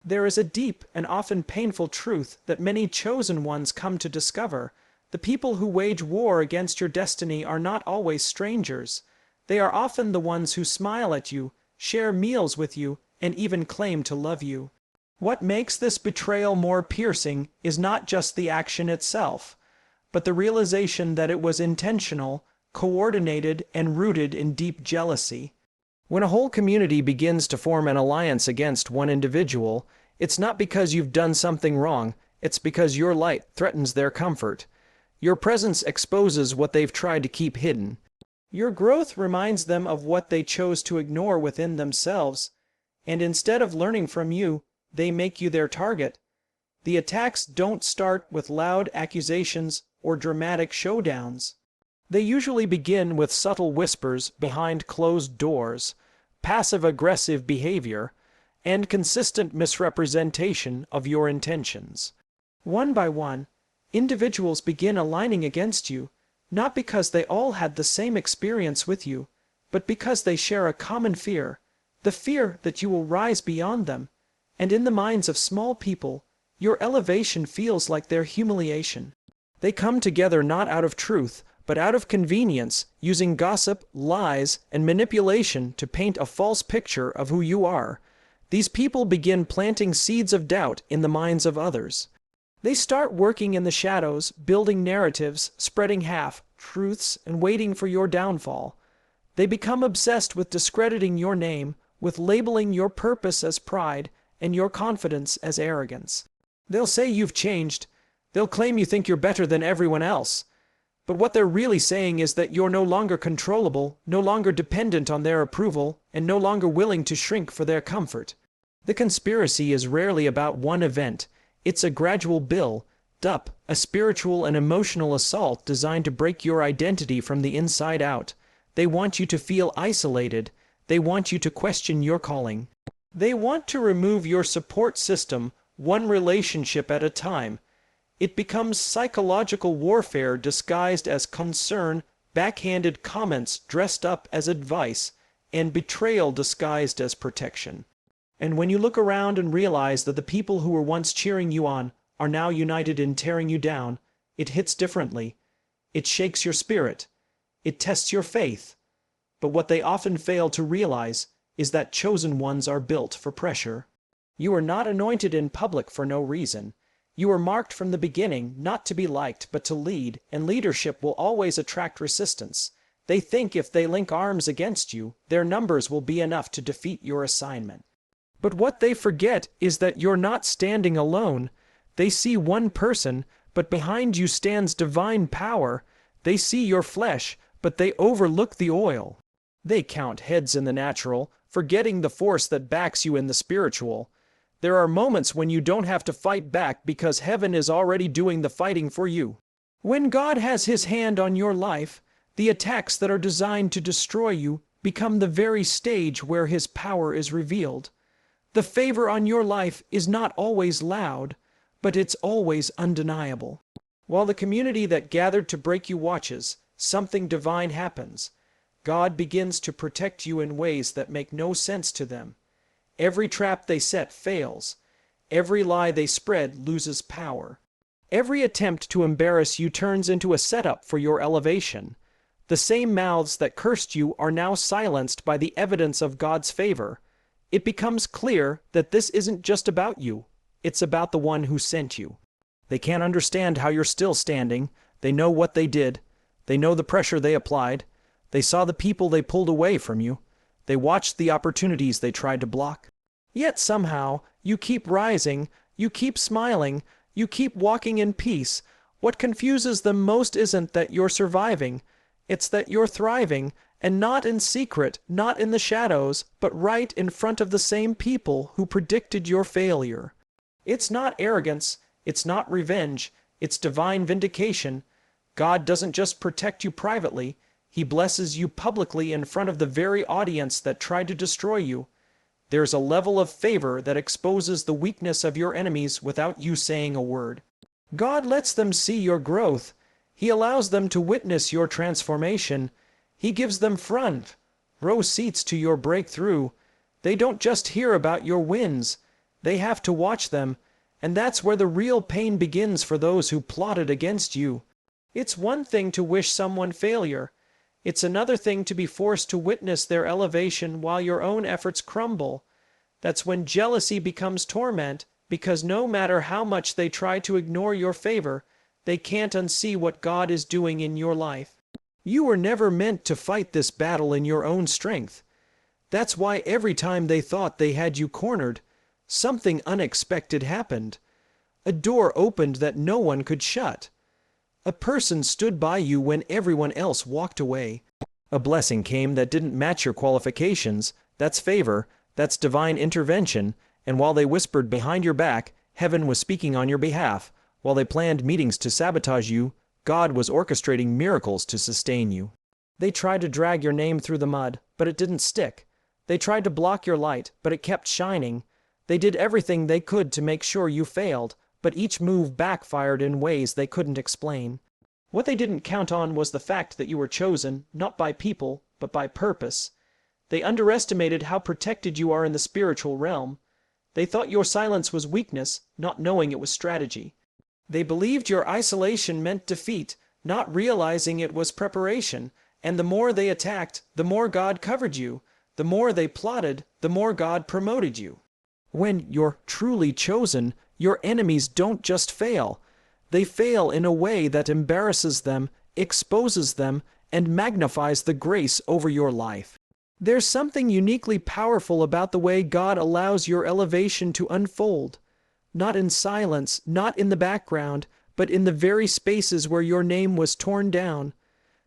There is a deep and often painful truth that many chosen ones come to discover. The people who wage war against your destiny are not always strangers. They are often the ones who smile at you, share meals with you, and even claim to love you. What makes this betrayal more piercing is not just the action itself, but the realization that it was intentional, coordinated, and rooted in deep jealousy. When a whole community begins to form an alliance against one individual, it's not because you've done something wrong, it's because your light threatens their comfort. Your presence exposes what they've tried to keep hidden. Your growth reminds them of what they chose to ignore within themselves, and instead of learning from you, they make you their target. The attacks don't start with loud accusations or dramatic showdowns. They usually begin with subtle whispers behind closed doors, passive-aggressive behavior, and consistent misrepresentation of your intentions. One by one, individuals begin aligning against you, not because they all had the same experience with you, but because they share a common fear, the fear that you will rise beyond them, and in the minds of small people, your elevation feels like their humiliation. They come together not out of truth, but out of convenience, using gossip, lies, and manipulation to paint a false picture of who you are. These people begin planting seeds of doubt in the minds of others. They start working in the shadows, building narratives, spreading half-truths, and waiting for your downfall. They become obsessed with discrediting your name, with labeling your purpose as pride, and your confidence as arrogance. They'll say you've changed. They'll claim you think you're better than everyone else. But what they're really saying is that you're no longer controllable, no longer dependent on their approval, and no longer willing to shrink for their comfort. The conspiracy is rarely about one event. It's a gradual build-up, a spiritual and emotional assault designed to break your identity from the inside out. They want you to feel isolated. They want you to question your calling. They want to remove your support system, one relationship at a time. It becomes psychological warfare disguised as concern, backhanded comments dressed up as advice, and betrayal disguised as protection. And when you look around and realize that the people who were once cheering you on are now united in tearing you down, it hits differently. It shakes your spirit. It tests your faith. But what they often fail to realize is that chosen ones are built for pressure. You are not anointed in public for no reason. You were marked from the beginning not to be liked but to lead, and leadership will always attract resistance. They think if they link arms against you, their numbers will be enough to defeat your assignment. But what they forget is that you're not standing alone. They see one person, but behind you stands divine power. They see your flesh, but they overlook the oil. They count heads in the natural, forgetting the force that backs you in the spiritual. There are moments when you don't have to fight back because heaven is already doing the fighting for you. When God has His hand on your life, the attacks that are designed to destroy you become the very stage where His power is revealed. The favor on your life is not always loud, but it's always undeniable. While the community that gathered to break you watches, something divine happens. God begins to protect you in ways that make no sense to them. Every trap they set fails. Every lie they spread loses power. Every attempt to embarrass you turns into a setup for your elevation. The same mouths that cursed you are now silenced by the evidence of God's favor. It becomes clear that this isn't just about you. It's about the one who sent you. They can't understand how you're still standing. They know what they did. They know the pressure they applied. They saw the people they pulled away from you. They watched the opportunities they tried to block. Yet somehow, you keep rising, you keep smiling, you keep walking in peace. What confuses them most isn't that you're surviving. It's that you're thriving, and not in secret, not in the shadows, but right in front of the same people who predicted your failure. It's not arrogance, it's not revenge, it's divine vindication. God doesn't just protect you privately. He blesses you publicly in front of the very audience that tried to destroy you. There's a level of favor that exposes the weakness of your enemies without you saying a word. God lets them see your growth. He allows them to witness your transformation. He gives them front row seats to your breakthrough. They don't just hear about your wins. They have to watch them, and that's where the real pain begins for those who plotted against you. It's one thing to wish someone failure. It's another thing to be forced to witness their elevation while your own efforts crumble. That's when jealousy becomes torment, because no matter how much they try to ignore your favor, they can't unsee what God is doing in your life. You were never meant to fight this battle in your own strength. That's why every time they thought they had you cornered, something unexpected happened. A door opened that no one could shut. A person stood by you when everyone else walked away. A blessing came that didn't match your qualifications. That's favor, that's divine intervention, and while they whispered behind your back, heaven was speaking on your behalf. While they planned meetings to sabotage you, God was orchestrating miracles to sustain you. They tried to drag your name through the mud, but it didn't stick. They tried to block your light, but it kept shining. They did everything they could to make sure you failed, but each move backfired in ways they couldn't explain. What they didn't count on was the fact that you were chosen, not by people, but by purpose. They underestimated how protected you are in the spiritual realm. They thought your silence was weakness, not knowing it was strategy. They believed your isolation meant defeat, not realizing it was preparation, and the more they attacked, the more God covered you. The more they plotted, the more God promoted you. When you're truly chosen, your enemies don't just fail. They fail in a way that embarrasses them, exposes them, and magnifies the grace over your life. There's something uniquely powerful about the way God allows your elevation to unfold. Not in silence, not in the background, but in the very spaces where your name was torn down.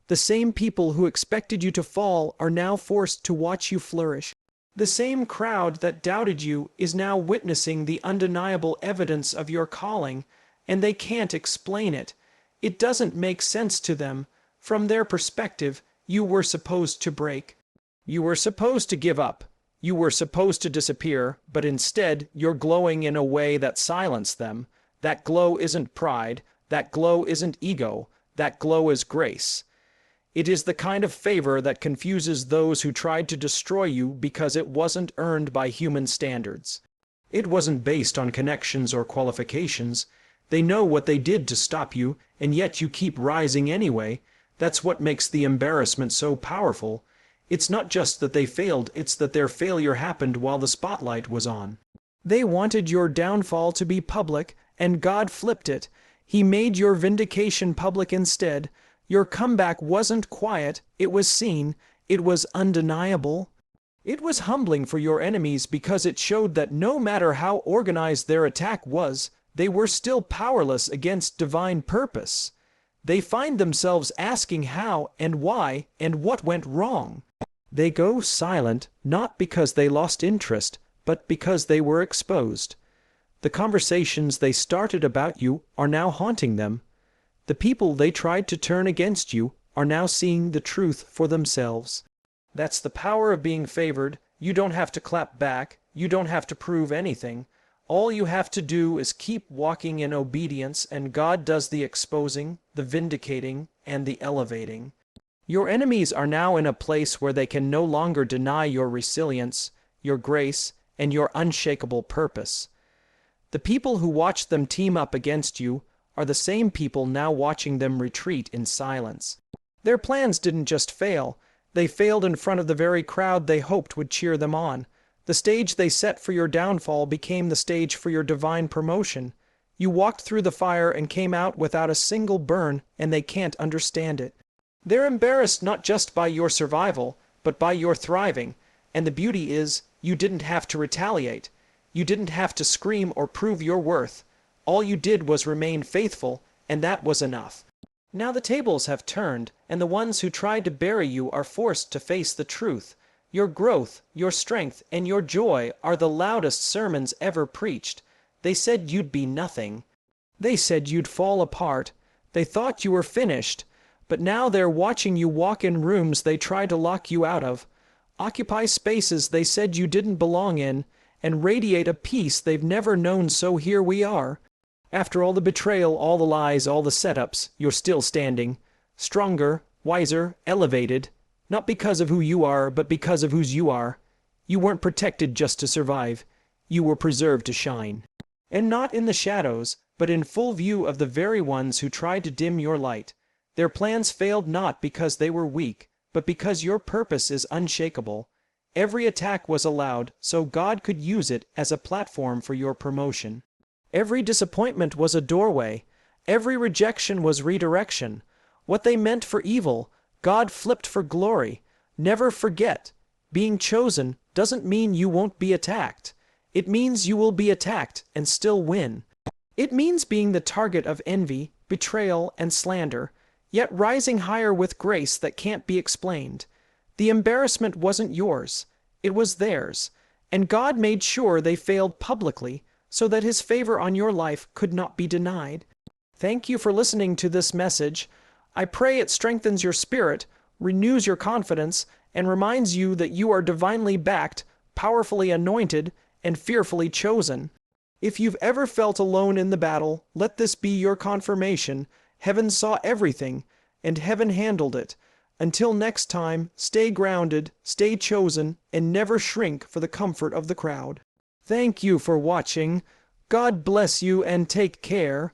The same people who expected you to fall are now forced to watch you flourish. The same crowd that doubted you is now witnessing the undeniable evidence of your calling, and they can't explain it. It doesn't make sense to them. From their perspective, you were supposed to break. You were supposed to give up. You were supposed to disappear, but instead you're glowing in a way that silenced them. That glow isn't pride. That glow isn't ego. That glow is grace. It is the kind of favor that confuses those who tried to destroy you because it wasn't earned by human standards. It wasn't based on connections or qualifications. They know what they did to stop you, and yet you keep rising anyway. That's what makes the embarrassment so powerful. It's not just that they failed, it's that their failure happened while the spotlight was on. They wanted your downfall to be public, and God flipped it. He made your vindication public instead. Your comeback wasn't quiet, it was seen, it was undeniable. It was humbling for your enemies because it showed that no matter how organized their attack was, they were still powerless against divine purpose. They find themselves asking how and why and what went wrong. They go silent not because they lost interest, but because they were exposed. The conversations they started about you are now haunting them. The people they tried to turn against you are now seeing the truth for themselves. That's the power of being favored. You don't have to clap back. You don't have to prove anything. All you have to do is keep walking in obedience, and God does the exposing, the vindicating, and the elevating. Your enemies are now in a place where they can no longer deny your resilience, your grace, and your unshakable purpose. The people who watched them team up against you are the same people now watching them retreat in silence. Their plans didn't just fail, they failed in front of the very crowd they hoped would cheer them on. The stage they set for your downfall became the stage for your divine promotion. You walked through the fire and came out without a single burn, and they can't understand it. They're embarrassed not just by your survival, but by your thriving, and the beauty is, you didn't have to retaliate. You didn't have to scream or prove your worth. All you did was remain faithful, and that was enough. Now the tables have turned, and the ones who tried to bury you are forced to face the truth. Your growth, your strength, and your joy are the loudest sermons ever preached. They said you'd be nothing. They said you'd fall apart. They thought you were finished. But now they're watching you walk in rooms they tried to lock you out of, occupy spaces they said you didn't belong in, and radiate a peace they've never known. So here we are. After all the betrayal, all the lies, all the setups, you're still standing. Stronger, wiser, elevated. Not because of who you are, but because of whose you are. You weren't protected just to survive. you were preserved to shine. And not in the shadows, but in full view of the very ones who tried to dim your light. Their plans failed not because they were weak, but because your purpose is unshakable. Every attack was allowed so God could use it as a platform for your promotion. Every disappointment was a doorway. Every rejection was redirection. What they meant for evil, God flipped for glory. Never forget, being chosen doesn't mean you won't be attacked. It means you will be attacked and still win. It means being the target of envy, betrayal, and slander, yet rising higher with grace that can't be explained. The embarrassment wasn't yours, it was theirs, and God made sure they failed publicly so that His favor on your life could not be denied. Thank you for listening to this message. I pray it strengthens your spirit, renews your confidence, and reminds you that you are divinely backed, powerfully anointed, and fearfully chosen. If you've ever felt alone in the battle, let this be your confirmation. Heaven saw everything, and heaven handled it. Until next time, stay grounded, stay chosen, and never shrink for the comfort of the crowd. Thank you for watching. God bless you and take care.